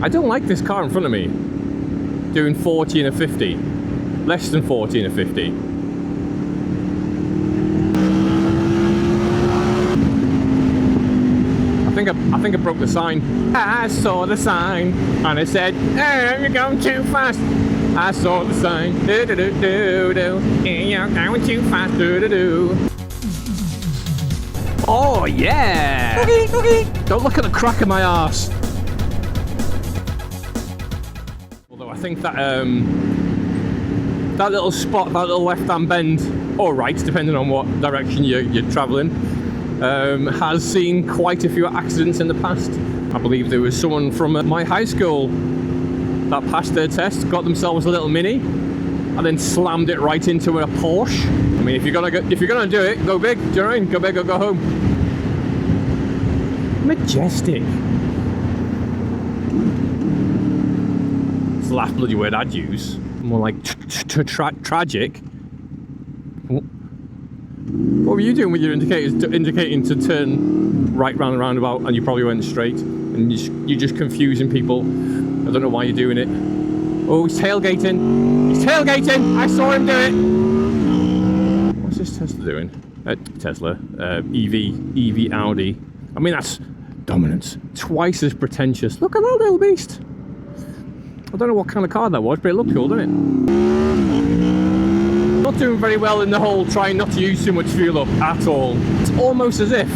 I don't like this car in front of me doing 40 and a 50. Less than 40 and a 50. I think I broke the sign. I saw the sign and it said, "Oh, you're going too fast." I saw the sign. Do do do do do. You're going too fast. Do do do. Oh yeah! Don't look at the crack of my arse. Although I think that that little spot, that little left-hand bend, or right, depending on what direction you're travelling, has seen quite a few accidents in the past. I believe there was someone from my high school that passed their test, got themselves a little Mini, and then slammed it right into a Porsche. I mean, if you're gonna do it, go big. Do you know what I mean? Go big or go home. Majestic. It's the last bloody word I'd use. More like tragic. What were you doing with your indicators indicating to turn right round the roundabout, and you probably went straight, and you're just confusing people? I don't know why you're doing it. Oh, he's tailgating. He's tailgating. I saw him do it. What's this Tesla doing? Tesla, EV Audi. I mean, that's dominance. Twice as pretentious. Look at that little beast. I don't know what kind of car that was, but it looked cool, didn't it? Not doing very well in the whole trying not to use too much fuel up at all. It's almost as if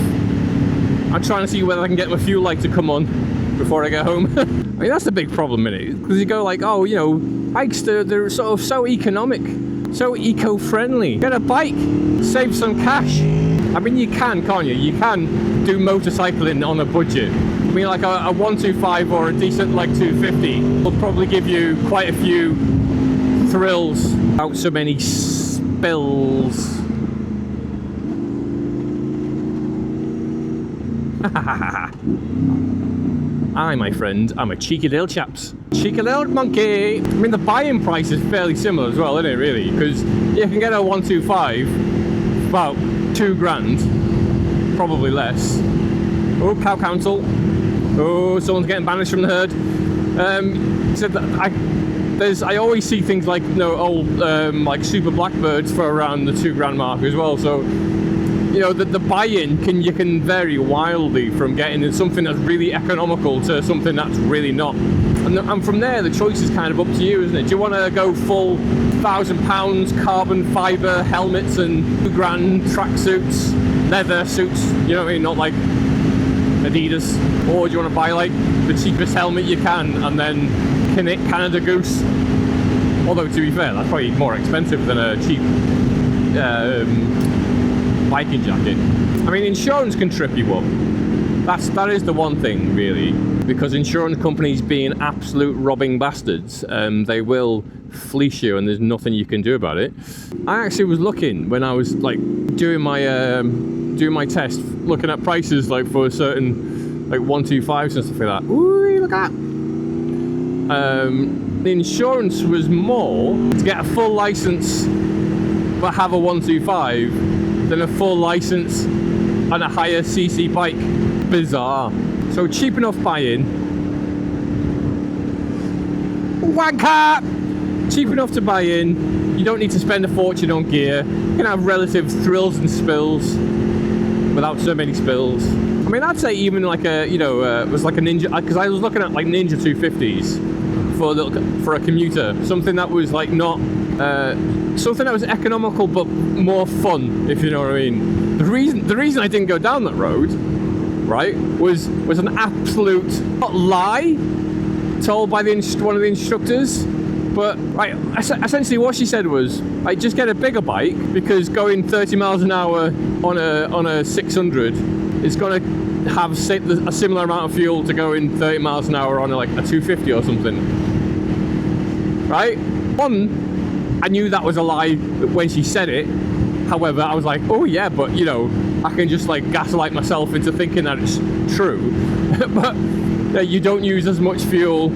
I'm trying to see whether I can get my fuel light to come on before I get home. I mean, that's the big problem in it, because you go like, oh, you know, bikes, they're sort of so economic, so eco-friendly. Get a bike, save some cash. I mean, you can, can't you? You can do motorcycling on a budget. I mean, like a 125 or a decent like 250 will probably give you quite a few thrills without so many spills. I, my friend, I'm a cheeky little chaps. Cheeky little monkey. I mean, the buy-in price is fairly similar as well, isn't it, really? Because you can get a 125 for about $2,000, probably less. Oh, cow council. Oh, someone's getting banished from the herd. Said that I always see things like, you know, old like super blackbirds for around the $2,000 mark as well. So, you know, the buy-in you can vary wildly from getting something that's really economical to something that's really not. And from there, the choice is kind of up to you, isn't it? Do you want to go full £1,000 carbon fibre helmets and $2,000 tracksuits, leather suits? You know what I mean? Not like Adidas. Or do you want to buy like the cheapest helmet you can and then Canada Goose? Although, to be fair, that's probably more expensive than a cheap biking jacket. I mean, insurance can trip you up. That is the one thing, really, because insurance companies, being absolute robbing bastards, they will fleece you, and there's nothing you can do about it. I actually was looking when I was like doing my test, looking at prices like for certain like 125s and stuff like that. Ooh, look at that. The insurance was more to get a full license but have a 125 than a full license and a higher CC bike. Bizarre. So cheap enough buy-in. Wanker! Cheap enough to buy in. You don't need to spend a fortune on gear. You can have relative thrills and spills without so many spills. I mean, I'd say even like a, you know, it was like a Ninja, because I was looking at like Ninja 250s for a commuter, something that was like not something that was economical but more fun, if you know what I mean. The reason I didn't go down that road, right, was an absolute lie told by one of the instructors. But right, essentially what she said was, like, just get a bigger bike, because going 30 miles an hour on a 600 is going to have a similar amount of fuel to going 30 miles an hour on like a 250 or something. Right? I knew that was a lie when she said it. However, I was like, oh yeah, but you know, I can just like gaslight myself into thinking that it's true. But you don't use as much fuel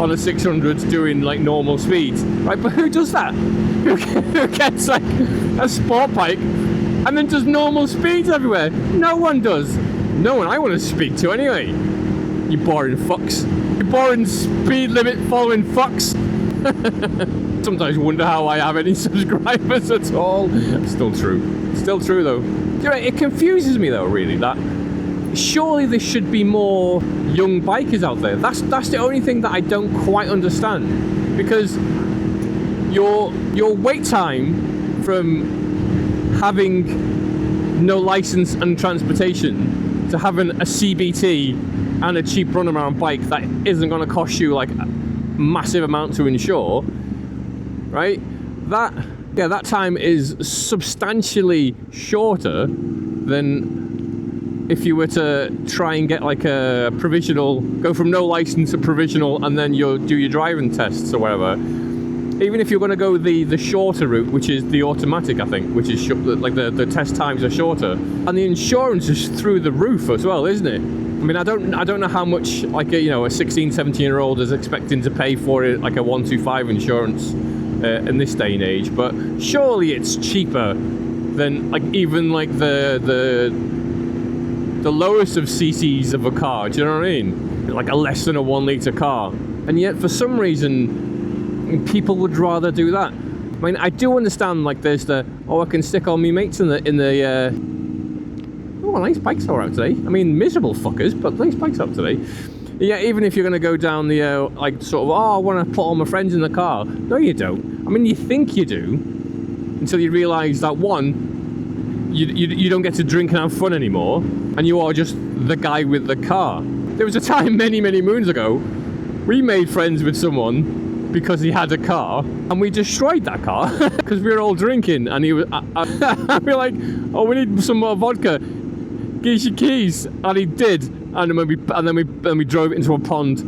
on a 600 doing like normal speeds, right? But who does that? Who gets like a sport bike and then does normal speeds everywhere? No one does. No one I want to speak to anyway. You boring fucks. You boring speed limit following fucks. Sometimes wonder how I have any subscribers at all. Still true. Still true though. You know, it confuses me though, really, that surely there should be more young bikers out there. That's the only thing that I don't quite understand. Because your wait time from having no license and transportation to having a CBT and a cheap runaround bike that isn't going to cost you like a massive amount to insure, right? That time is substantially shorter than if you were to try and get like a provisional, go from no license to provisional, and then you'll do your driving tests or whatever. Even if you're going to go the shorter route, which is the automatic, I think, which is like the test times are shorter, and the insurance is through the roof as well, isn't it? I mean, I don't know how much like a 16, 17-year-old is expecting to pay for it, like a 125 insurance in this day and age, but surely it's cheaper than like even like the lowest of CCs of a car. Do you know what I mean? Like a less than a 1 litre car, and yet for some reason people would rather do that. I mean, I do understand like there's I can stick all my mates in the oh, nice bikes are out today. I mean, miserable fuckers, but nice bikes out today. Yeah, even if you're going to go down the like sort of, I want to put all my friends in the car. No, you don't. I mean, you think you do until you realise that one, you don't get to drink and have fun anymore, and you are just the guy with the car. There was a time many moons ago we made friends with someone because he had a car, and we destroyed that car because we were all drinking, and he was we were like, oh, we need some more vodka, give us your keys, and he did, and then we drove it into a pond.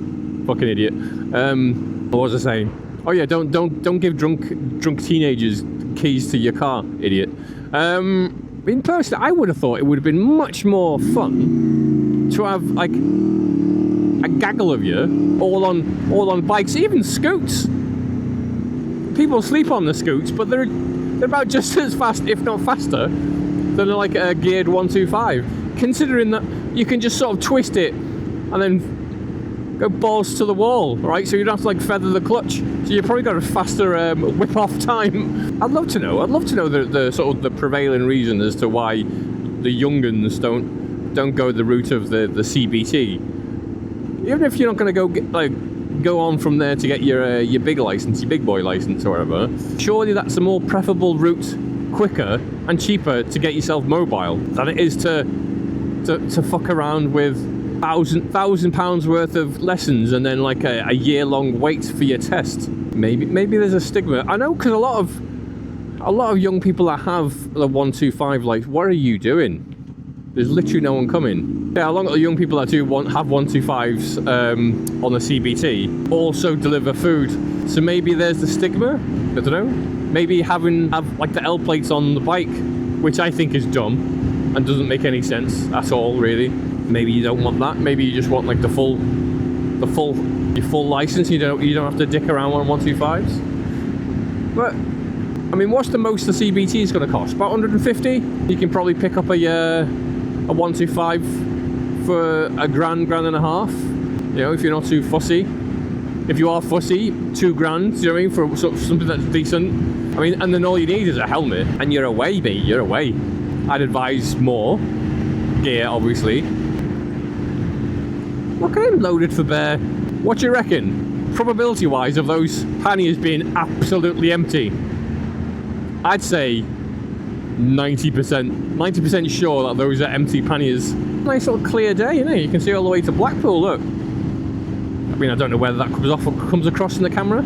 Fucking idiot. What was I saying? Oh yeah, don't give drunk teenagers keys to your car, idiot. In person, I would have thought it would have been much more fun to have like a gaggle of you all on bikes, even scoots. People sleep on the scoots, but they're about just as fast, if not faster, than like a geared 125. Considering that you can just sort of twist it and then go balls to the wall, right? So you don't have to like feather the clutch. So you've probably got a faster whip off time. I'd love to know the sort of the prevailing reason as to why the young'uns don't go the route of the CBT. Even if you're not going to go on from there to get your big license, your big boy license or whatever, surely that's a more preferable route, quicker and cheaper to get yourself mobile than it is to fuck around with £1,000 worth of lessons and then like a year-long wait for your test. Maybe there's a stigma. I know, because a lot of young people that have the 125, like, what are you doing? There's literally no one coming. Yeah, a lot of the young people that have 125s on the CBT also deliver food. So maybe there's the stigma. I don't know. Maybe have like the L plates on the bike, which I think is dumb and doesn't make any sense at all, really. Maybe you don't want that. Maybe you just want like your full license. You don't have to dick around on 125s. But I mean, what's the most the CBT is going to cost? About 150. You can probably pick up a 125 for a grand and a half. You know, if you're not too fussy. If you are fussy, $2,000. You know what I mean, for something that's decent. I mean, and then all you need is a helmet, and you're away, mate. You're away. I'd advise more gear, obviously. Look at him, loaded for bear. What do you reckon, probability-wise, of those panniers being absolutely empty? I'd say 90%. 90% sure that those are empty panniers. Nice little clear day, isn't it? You can see all the way to Blackpool, look. I mean, I don't know whether that comes across in the camera.